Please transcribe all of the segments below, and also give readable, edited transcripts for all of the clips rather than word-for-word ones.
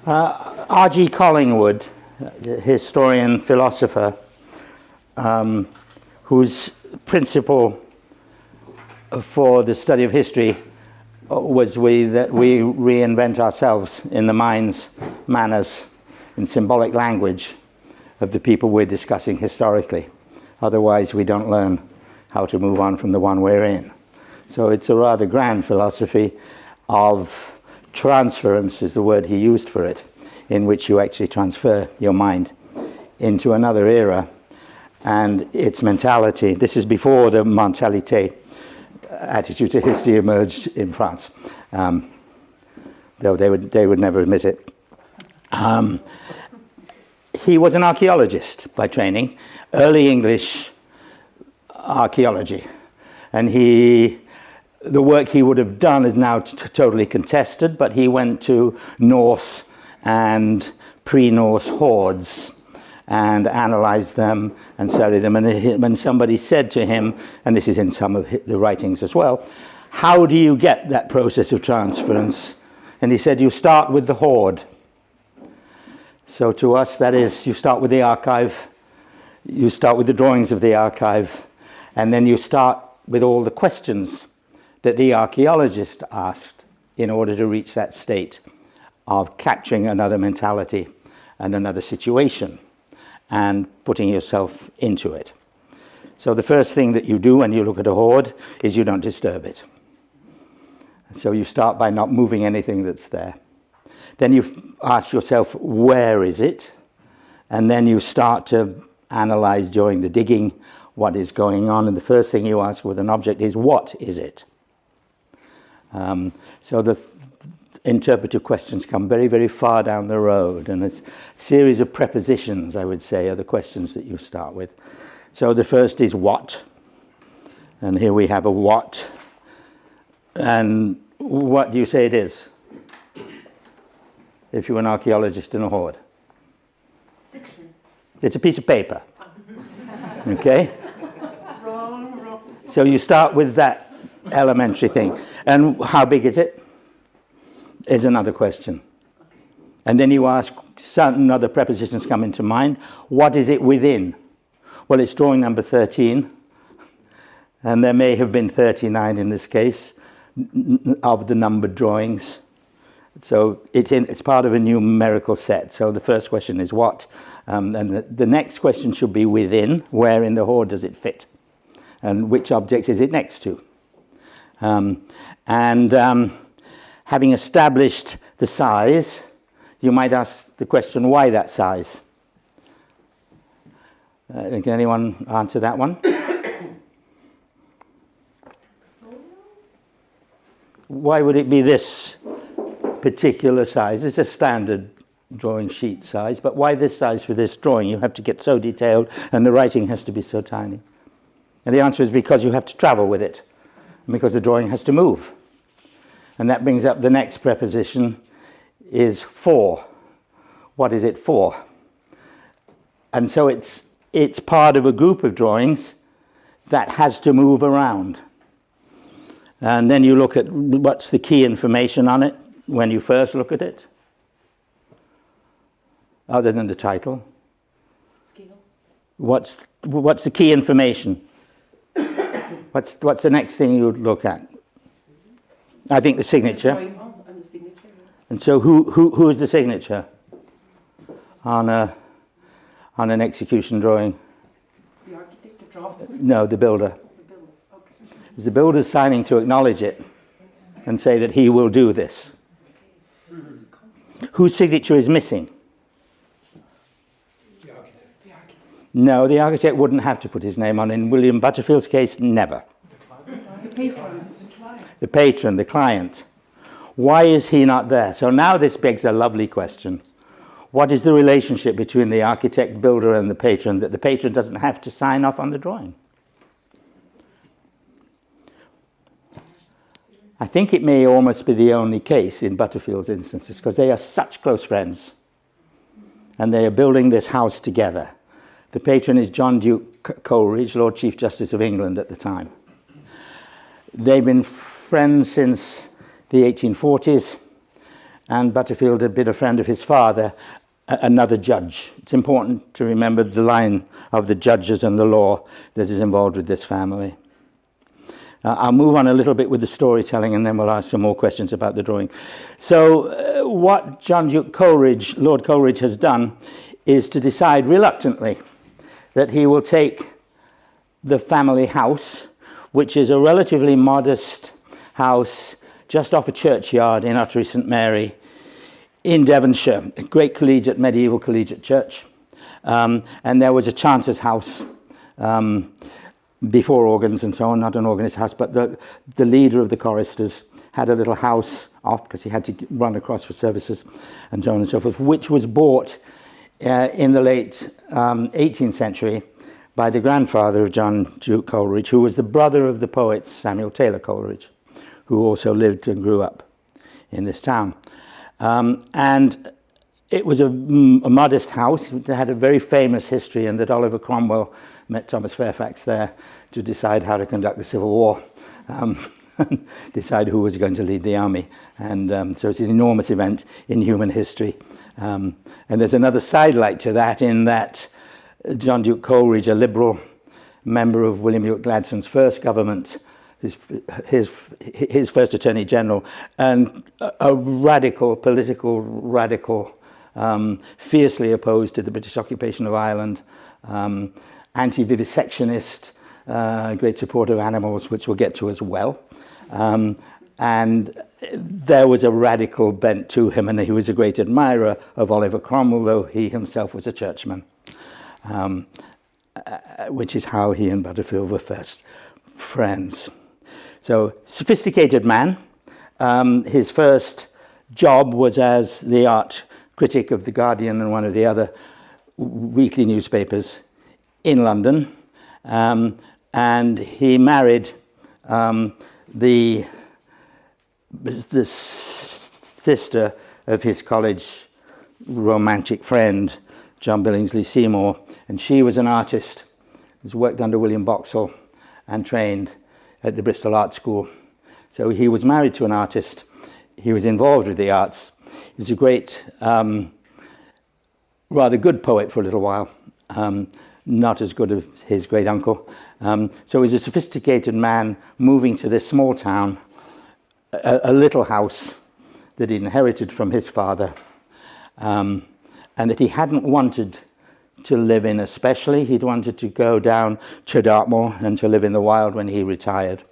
R.G. Collingwood, historian, philosopher, whose principle for the study of history was that we reinvent ourselves in the minds, manners, and symbolic language of the people we're discussing historically. Otherwise, we don't learn how to move on from the one we're in. So it's a rather grand philosophy of transference, is the word he used for it, in which you actually transfer your mind into another era and its mentality. This is before the mentalité attitude to history emerged in France, though they would never admit it. He was an archaeologist by training, early English archaeology, and the work he would have done is now totally contested, but he went to Norse and pre-Norse hoards and analyzed them and studied them. And when somebody said to him, and this is in some of the writings as well, how do you get that process of transference? And he said, you start with the hoard. So to us, that is, you start with the archive, you start with the drawings of the archive, and then you start with all the questions that the archaeologist asked in order to reach that state of capturing another mentality and another situation and putting yourself into it. So the first thing that you do when you look at a hoard is you don't disturb it. So you start by not moving anything that's there. Then you ask yourself, where is it? And then you start to analyze during the digging what is going on. And the first thing you ask with an object is, what is it? So the interpretive questions come very, very far down the road, and it's a series of prepositions, I would say, are the questions that you start with. So the first is what, and here we have a what, and what do you say it is if you're an archaeologist in a hoard? Section. It's a piece of paper. Okay? Wrong. So you start with that elementary thing. And how big is it? Is another question. And then you ask, certain other prepositions come into mind. What is it within? Well, it's drawing number 13, and there may have been 39 in this case of the numbered drawings. So it's part of a numerical set. So the first question is what, and the next question should be within. Where in the hoard does it fit? And which objects is it next to? Having established the size, you might ask the question, why that size? Can anyone answer that one? Why would it be this particular size? It's a standard drawing sheet size, but why this size for this drawing? You have to get so detailed and the writing has to be so tiny. And the answer is because you have to travel with it, and because the drawing has to move. And that brings up the next preposition is for. What is it for? And so it's part of a group of drawings that has to move around. And then you look at what's the key information on it when you first look at it, other than the title. Scale. What's the key information? What's the next thing you would look at? I think the signature. And the signature. Yeah. And so who is the signature on an execution drawing? The architect, the draftsman? No, the builder. The builder, okay. Is the builder signing to acknowledge it and say that he will do this? Whose signature is missing? The architect. No, the architect wouldn't have to put his name on. In William Butterfield's case, never. The patron. The patron, the client. Why is he not there? So now this begs a lovely question. What is the relationship between the architect, builder, and the patron that the patron doesn't have to sign off on the drawing? I think it may almost be the only case in Butterfield's instances, because they are such close friends and they are building this house together. The patron is John Duke Coleridge, Lord Chief Justice of England at the time. They've been friends since the 1840s, and Butterfield had been a friend of his father, another judge. It's important to remember the line of the judges and the law that is involved with this family. I'll move on a little bit with the storytelling, and then we'll ask some more questions about the drawing. So what John Duke Coleridge, Lord Coleridge, has done is to decide reluctantly that he will take the family house, which is a relatively modest house just off a churchyard in Ottery St Mary in Devonshire, a great medieval collegiate church. And there was a chanter's house before organs and so on, not an organist's house, but the leader of the choristers had a little house off because he had to run across for services and so on and so forth, which was bought in the late 18th century by the grandfather of John Duke Coleridge, who was the brother of the poet Samuel Taylor Coleridge, who also lived and grew up in this town. And it was a modest house. It had a very famous history, and that Oliver Cromwell met Thomas Fairfax there to decide how to conduct the Civil War, decide who was going to lead the army. And so it's an enormous event in human history. And there's another sidelight to that, in that John Duke Coleridge, a Liberal member of William Ewart Gladstone's first government, his first Attorney General, and a political radical, fiercely opposed to the British occupation of Ireland, anti-vivisectionist, great supporter of animals, which we'll get to as well. And there was a radical bent to him, and he was a great admirer of Oliver Cromwell, though he himself was a churchman, which is how he and Butterfield were first friends. So, sophisticated man. His first job was as the art critic of The Guardian and one of the other weekly newspapers in London. And he married the sister of his college romantic friend, John Billingsley Seymour, and she was an artist, has worked under William Boxall and trained at the Bristol Art School. So he was married to an artist. He was involved with the arts. He was a great, rather good poet for a little while, not as good as his great uncle. So he's a sophisticated man moving to this small town, a little house that he inherited from his father, and that he hadn't wanted to live in especially. He'd wanted to go down to Dartmoor and to live in the wild when he retired.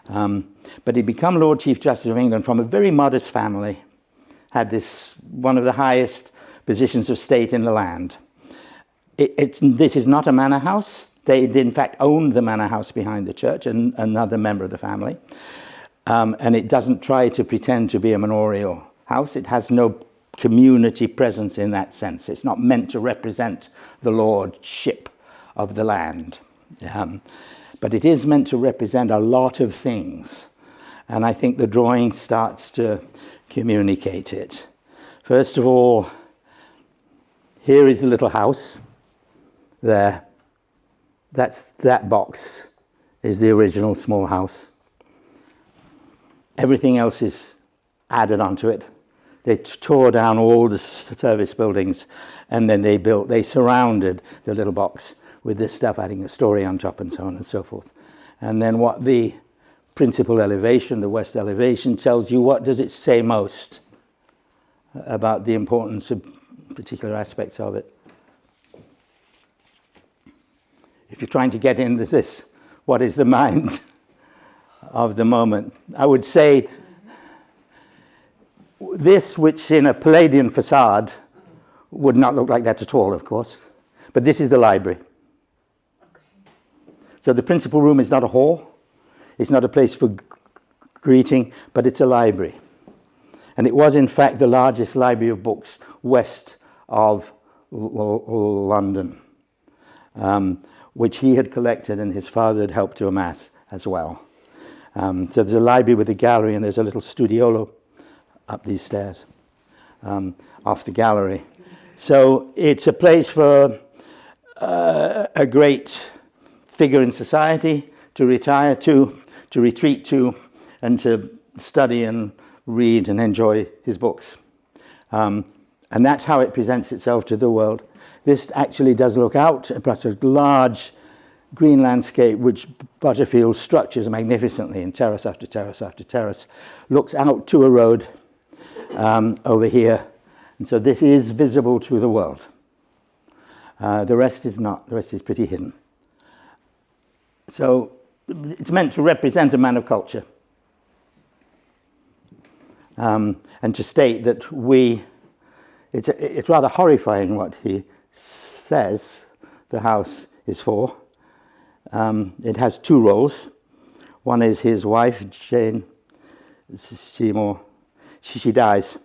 But he'd become Lord Chief Justice of England from a very modest family, had one of the highest positions of state in the land. This is not a manor house. They in fact owned the manor house behind the church, and another member of the family. And it doesn't try to pretend to be a manorial house. It has no community presence in that sense. It's not meant to represent the lordship of the land. But it is meant to represent a lot of things. And I think the drawing starts to communicate it. First of all, here is the little house there. That box is the original small house. Everything else is added onto it. They tore down all the service buildings, and then they surrounded the little box with this stuff, adding a story on top and so on and so forth. And then what the principal elevation, the west elevation, tells you, what does it say most about the importance of particular aspects of it? If you're trying to get into this, what is the mind of the moment? I would say this, which in a Palladian facade would not look like that at all, of course, but this is the library. So the principal room is not a hall, it's not a place for greeting, but it's a library. And it was in fact the largest library of books west of London, which he had collected and his father had helped to amass as well. So there's a library with a gallery, and there's a little studiolo up these stairs off the gallery. So it's a place for a great figure in society to retire to retreat to, and to study and read and enjoy his books. And that's how it presents itself to the world. This actually does look out across a large green landscape which Butterfield structures magnificently in terrace after terrace after terrace, looks out to a road over here. And so this is visible to the world. The rest is not. The rest is pretty hidden. So it's meant to represent a man of culture. And to state that it's rather horrifying what he says the house is for. It has two roles. One is his wife, Jane Seymour. She dies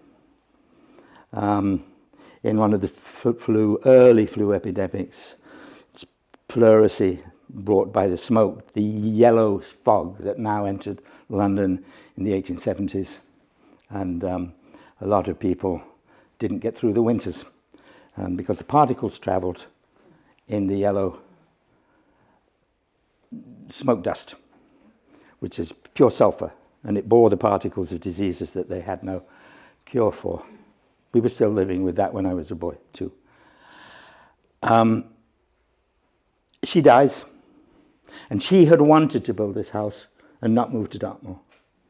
in one of the early flu epidemics. It's pleurisy brought by the smoke, the yellow fog that now entered London in the 1870s. And a lot of people didn't get through the winters because the particles travelled in the yellow smoke dust, which is pure sulfur, and it bore the particles of diseases that they had no cure for. We were still living with that when I was a boy, too. She dies, and she had wanted to build this house and not move to Dartmoor,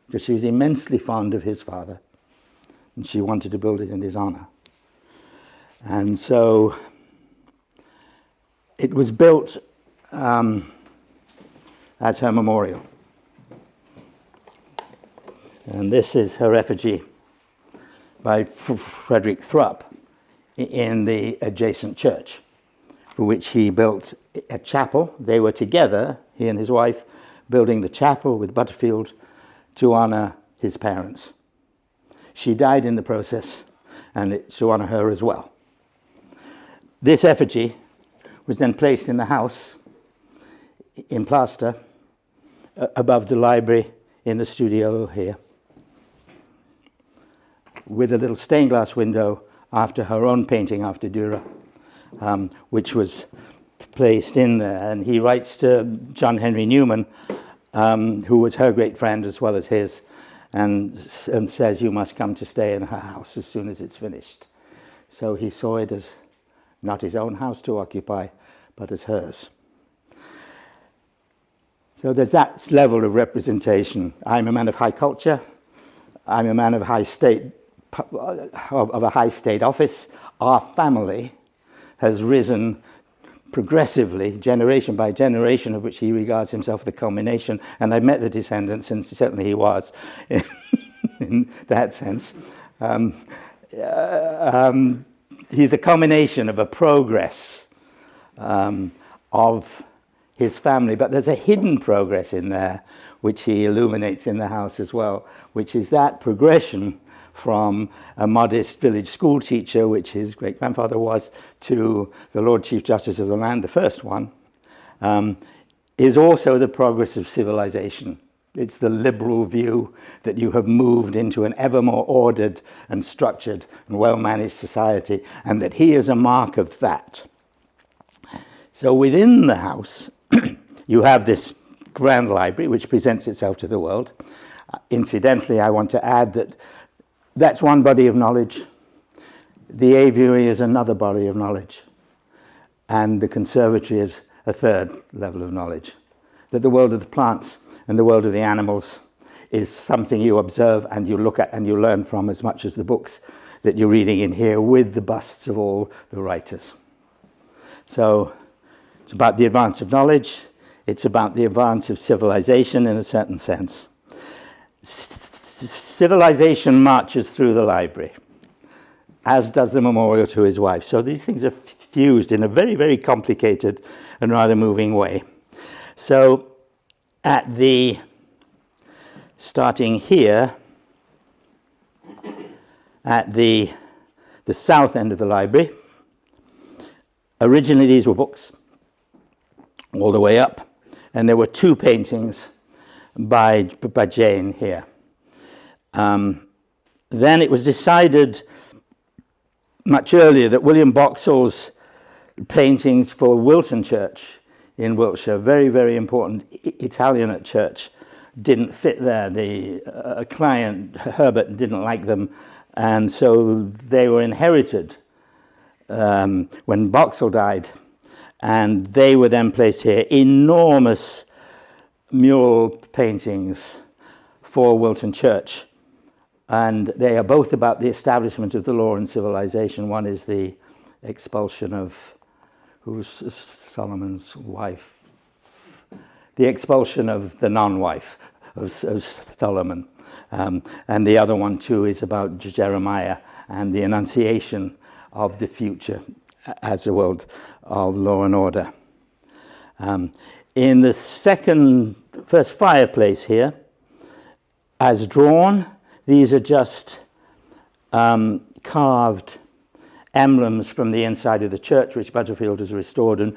because she was immensely fond of his father, and she wanted to build it in his honour. And so it was built as her memorial. And this is her effigy by Frederick Thrupp in the adjacent church, for which he built a chapel. They were together, he and his wife, building the chapel with Butterfield to honour his parents. She died in the process, and it's to honour her as well. This effigy was then placed in the house in plaster above the library in the studio here, with a little stained glass window after her own painting after Dürer, which was placed in there. And he writes to John Henry Newman, who was her great friend as well as his, and says, "You must come to stay in her house as soon as it's finished." So he saw it as not his own house to occupy, but as hers. So there's that level of representation. I'm a man of high culture. I'm a man of high state, of a high state office. Our family has risen progressively, generation by generation, of which he regards himself the culmination. And I've met the descendants, and certainly he was, in that sense. He's the culmination of a progress of his family, but there's a hidden progress in there, which he illuminates in the house as well, which is that progression from a modest village school teacher, which his great-grandfather was, to the Lord Chief Justice of the land, the first one, is also the progress of civilization. It's the liberal view that you have moved into an ever more ordered and structured and well-managed society, and that he is a mark of that. So within the house, you have this grand library which presents itself to the world. Incidentally, I want to add that that's one body of knowledge. The aviary is another body of knowledge. And the conservatory is a third level of knowledge. That the world of the plants and the world of the animals is something you observe and you look at and you learn from as much as the books that you're reading in here with the busts of all the writers. So it's about the advance of knowledge. It's about the advance of civilization in a certain sense. Civilization marches through the library, as does the memorial to his wife. So these things are fused in a very, very complicated and rather moving way. So starting here, at the south end of the library, originally these were books, all the way up, and there were two paintings by Jane here. Then it was decided much earlier that William Boxall's paintings for Wilton Church in Wiltshire, very, very important Italianate church, didn't fit there. The client, Herbert, didn't like them And so they were inherited when Boxall died, and they were then placed here. Enormous mural paintings for Wilton Church, and they are both about the establishment of the law and civilization. One is the expulsion of, who's Solomon's wife? The expulsion of the non-wife of Solomon. And the other one too is about Jeremiah and the enunciation of the future as a world of law and order. In the first fireplace here, as drawn, these are just carved emblems from the inside of the church, which Butterfield has restored and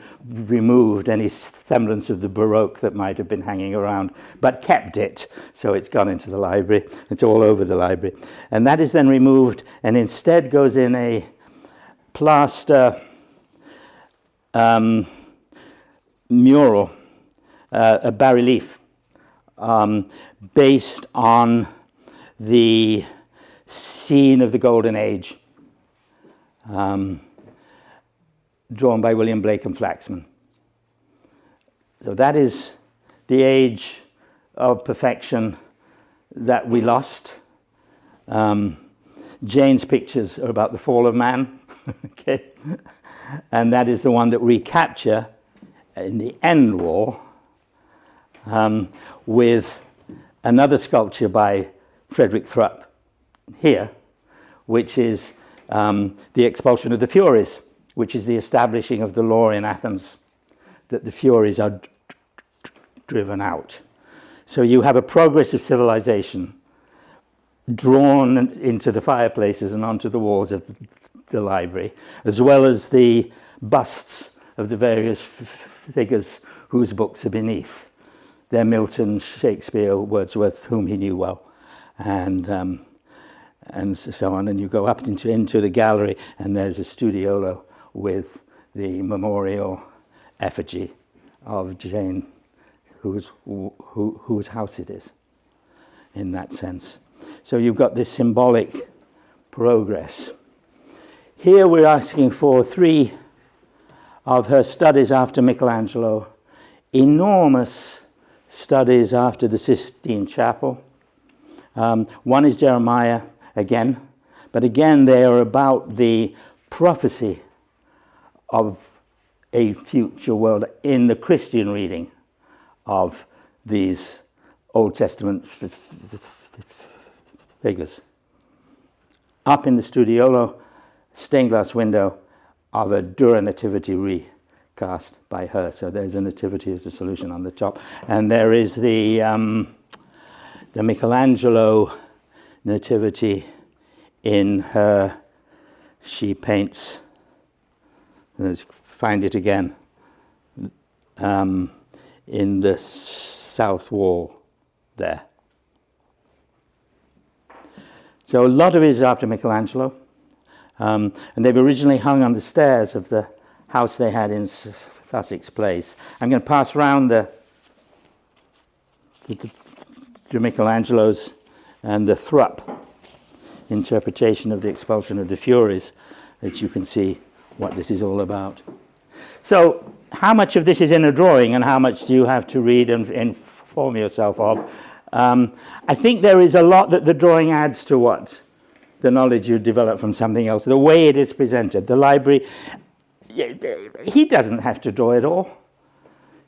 removed any semblance of the Baroque that might have been hanging around, but kept it. So it's gone into the library. It's all over the library. And that is then removed and instead goes in a plaster mural, a bas-relief, based on the scene of the Golden Age, drawn by William Blake and Flaxman. So that is the age of perfection that we lost. Jane's pictures are about the fall of man, okay, and that is the one that we capture in the end wall with another sculpture by Frederick Thrupp here, which is the expulsion of the Furies, which is the establishing of the law in Athens, that the Furies are driven out. So you have a progress of civilization drawn into the fireplaces and onto the walls of the library, as well as the busts of the various figures whose books are beneath. They're Milton, Shakespeare, Wordsworth, whom he knew well, and so on. And you go up into the gallery, and there's a studiolo with the memorial effigy of Jane, whose house it is, in that sense. So you've got this symbolic progress. Here we're asking for 3 of her studies after Michelangelo, enormous studies after the Sistine Chapel. One is Jeremiah again, but again they are about the prophecy of a future world in the Christian reading of these Old Testament figures. Up in the studiolo, stained glass window of a Dura Nativity recast by her. So there's a nativity as a solution on the top, and there is the Michelangelo nativity in her. She paints. Let's find it again. In the south wall there. So a lot of it is after Michelangelo. And they've originally hung on the stairs of the house they had in Sussex Place. I'm going to pass around the Michelangelos and the Thrupp interpretation of the expulsion of the Furies, that you can see what this is all about. So how much of this is in a drawing and how much do you have to read and inform yourself of? I think there is a lot that the drawing adds to what the knowledge you develop from something else, the way it is presented. The library, he doesn't have to draw it all.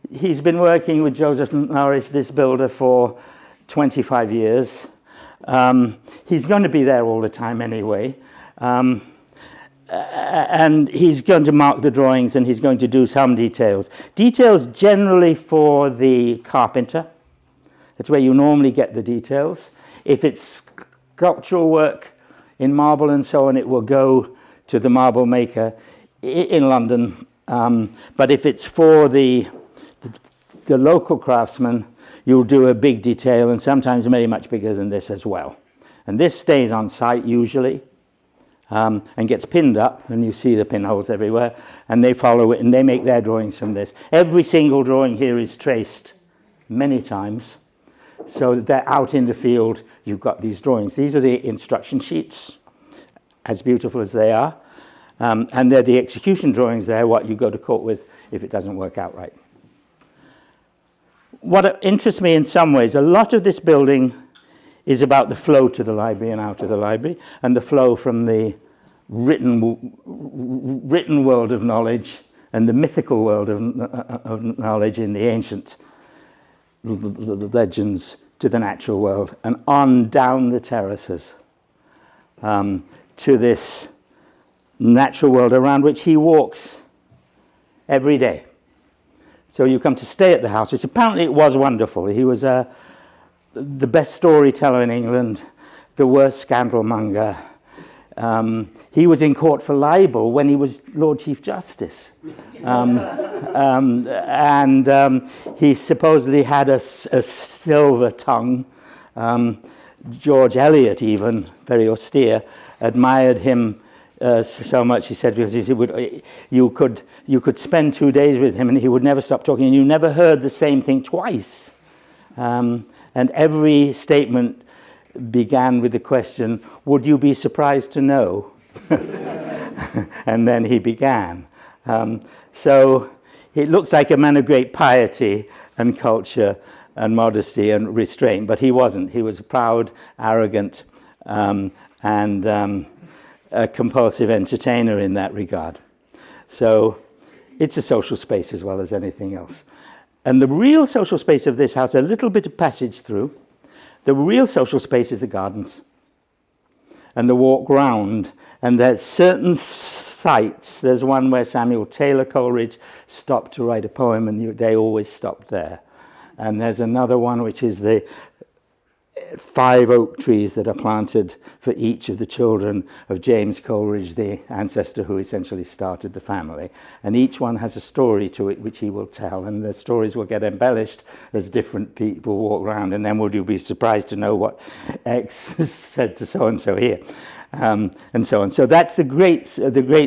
He's been working with Joseph Norris, this builder, for 25 years. He's going to be there all the time anyway. And he's going to mark the drawings and he's going to do some details. Details generally for the carpenter. That's where you normally get the details. If it's sculptural work in marble and so on, it will go to the marble maker in London. But if it's for the local craftsman, you'll do a big detail, and sometimes very much bigger than this as well. And this stays on site usually, and gets pinned up, and you see the pinholes everywhere, and they follow it and they make their drawings from this. Every single drawing here is traced many times, so that they're out in the field. You've got these drawings. These are the instruction sheets as beautiful as they are. And they're the execution drawings there, what you go to court with if it doesn't work out right. What interests me in some ways, a lot of this building is about the flow to the library and out of the library, and the flow from the written world of knowledge and the mythical world of knowledge in the ancient legends to the natural world, and on down the terraces to this natural world around which he walks every day. So you come to stay at the house, which apparently it was wonderful. He was the best storyteller in England, the worst scandal monger. He was in court for libel when he was Lord Chief Justice. And he supposedly had a silver tongue. George Eliot, even, very austere, admired him so much, he said, because you could spend 2 days with him and he would never stop talking, and you never heard the same thing twice. And every statement began with the question, would you be surprised to know? And then he began. So it looks like a man of great piety and culture and modesty and restraint, but he wasn't. He was proud, arrogant, and a compulsive entertainer in that regard. So it's a social space as well as anything else. And the real social space of this house, a little bit of passage through, the real social space is the gardens and the walk round. And there's certain sites. There's one where Samuel Taylor Coleridge stopped to write a poem, and they always stopped there. And there's another one which is the 5 oak trees that are planted for each of the children of James Coleridge, the ancestor who essentially started the family. And each one has a story to it which he will tell, and the stories will get embellished as different people walk around, and then you'll be surprised to know what X said to so-and-so here, and so on. So that's the great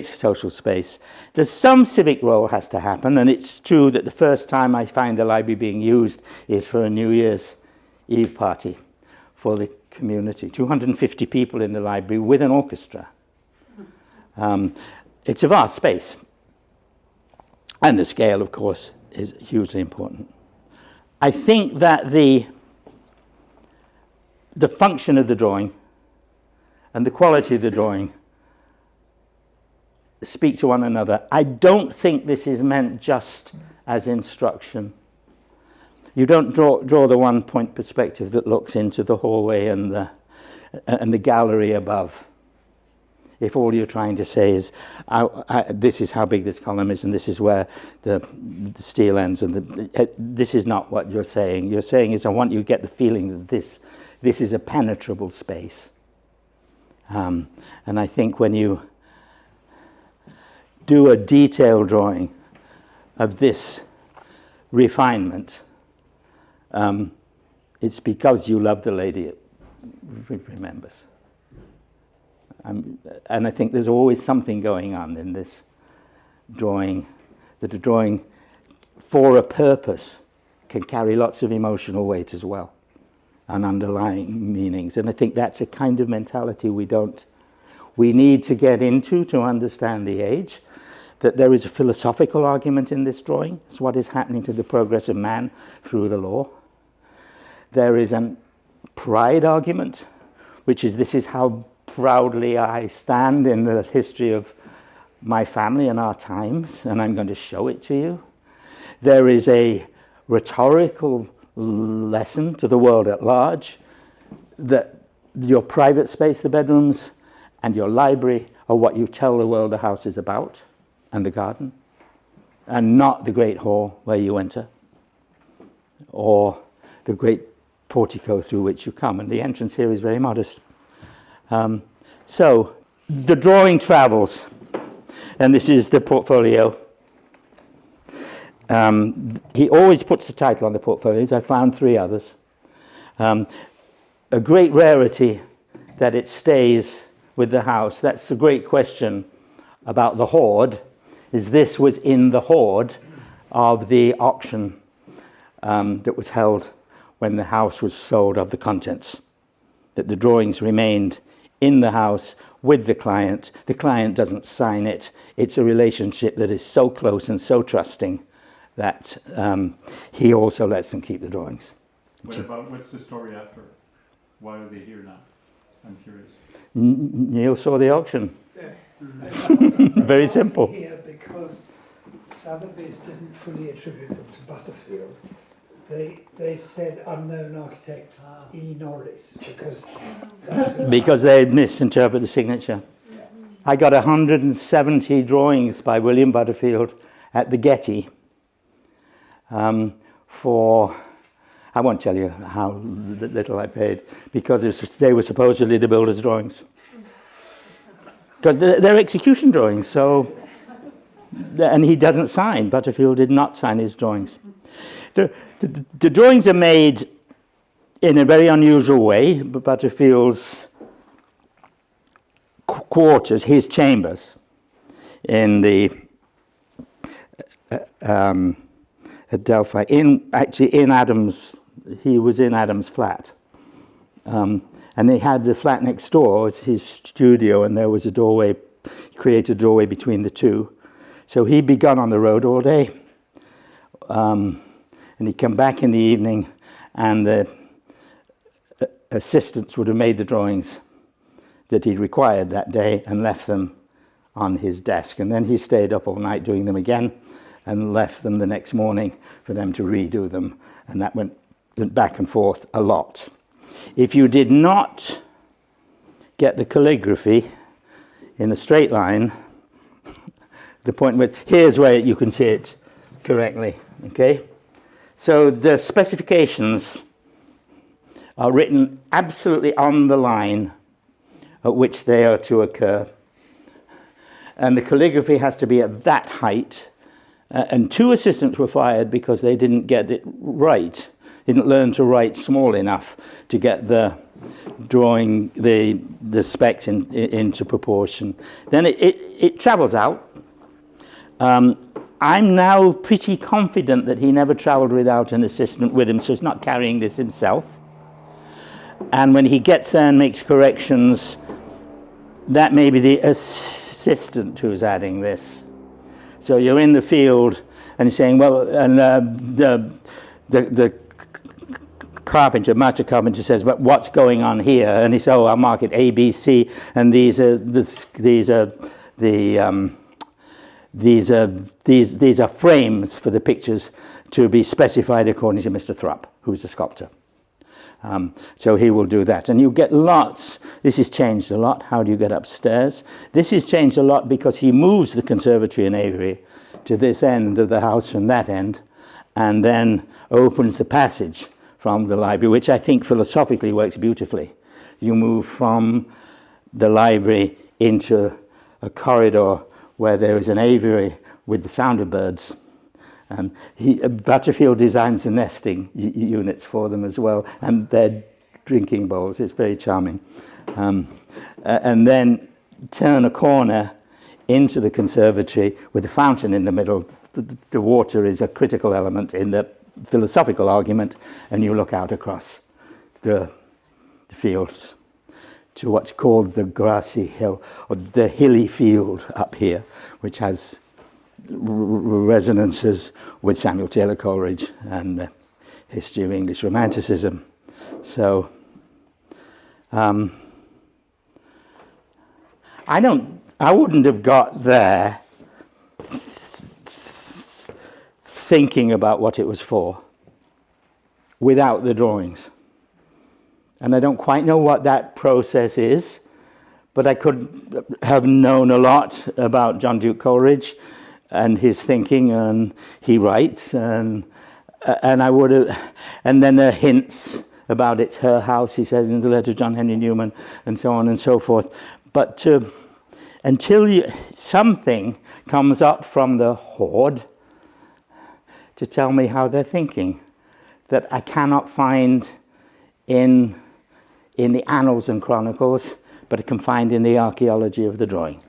social space. There's some civic role has to happen, and it's true that the first time I find the library being used is for a New Year's Eve party for the community. 250 people in the library with an orchestra. It's a vast space. And the scale, of course, is hugely important. I think that the function of the drawing and the quality of the drawing speak to one another. I don't think this is meant just as instruction. You don't draw the one-point perspective that looks into the hallway and the gallery above. If all you're trying to say is, this is how big this column is, and this is where the steel ends, and this is not what you're saying. You're saying is, I want you to get the feeling that this is a penetrable space. And I think when you do a detailed drawing of this refinement, it's because you love the lady it remembers. And I think there's always something going on in this drawing, that a drawing for a purpose can carry lots of emotional weight as well, and underlying meanings. And I think that's a kind of mentality we need to get into to understand the age. That there is a philosophical argument in this drawing. It's what is happening to the progress of man through the law. There is a pride argument, which is, this is how proudly I stand in the history of my family and our times, and I'm going to show it to you. There is a rhetorical lesson to the world at large, that your private space, the bedrooms, and your library are what you tell the world the house is about, and the garden, and not the great hall where you enter, or the great portico through which you come. And the entrance here is very modest. So the drawing travels, and this is the portfolio. He always puts the title on the portfolios. I found 3 others. A great rarity that it stays with the house. That's the great question about the hoard. Is this was in the hoard of the auction that was held when the house was sold of the contents. That the drawings remained in the house with the client. The client doesn't sign it. It's a relationship that is so close and so trusting that he also lets them keep the drawings. What's the story after? Why are they here now? I'm curious. Neil saw the auction. Yeah. Very simple. Here because Sotheby's didn't fully attribute them to Butterfield. They said unknown architect E. Norris because they misinterpret the signature. I got 170 drawings by William Butterfield at the Getty for, I won't tell you how little I paid, because they were supposedly the builder's drawings. Because they're execution drawings, so, and he doesn't sign. Butterfield did not sign his drawings. The drawings are made in a very unusual way. Butterfield's quarters, his chambers, in the at Delphi, actually in Adams, he was in Adams' flat. And they had the flat next door was his studio, and there was a doorway, he created a doorway between the two. So he'd be gone on the road all day. And he'd come back in the evening, and the assistants would have made the drawings that he required that day and left them on his desk. And then he stayed up all night doing them again and left them the next morning for them to redo them. And that went back and forth a lot. If you did not get the calligraphy in a straight line, the point with, here's where you can see it correctly, okay? So the specifications are written absolutely on the line at which they are to occur. And the calligraphy has to be at that height. And 2 assistants were fired because they didn't get it right, didn't learn to write small enough to get the drawing, the specs into proportion. Then it travels out. I'm now pretty confident that he never travelled without an assistant with him, so he's not carrying this himself. And when he gets there and makes corrections, that may be the assistant who's adding this. So you're in the field and you're saying, well, and the carpenter, master carpenter says, but what's going on here? And he says, oh, I'll mark it A, B, C, and these are frames for the pictures to be specified according to Mr. Thrupp, who's the sculptor. So he will do that. And you get lots. This has changed a lot. How do you get upstairs? This has changed a lot because he moves the conservatory and aviary to this end of the house from that end, and then opens the passage from the library, which I think philosophically works beautifully. You move from the library into a corridor where there is an aviary with the sound of birds. Butterfield designs the nesting units for them as well, and their drinking bowls. It's very charming. And then turn a corner into the conservatory with a fountain in the middle. The water is a critical element in the philosophical argument, and you look out across the fields to what's called the grassy hill, or the hilly field up here, which has resonances with Samuel Taylor Coleridge and the history of English Romanticism. So I wouldn't have got there thinking about what it was for without the drawings. And I don't quite know what that process is, but I could have known a lot about John Duke Coleridge and his thinking, and he writes, and I would have, and then there are hints about it's her house, he says in the letter to John Henry Newman, and so on and so forth. But until something comes up from the hoard to tell me how they're thinking, that I cannot find in the annals and chronicles, but I can find in the archaeology of the drawing.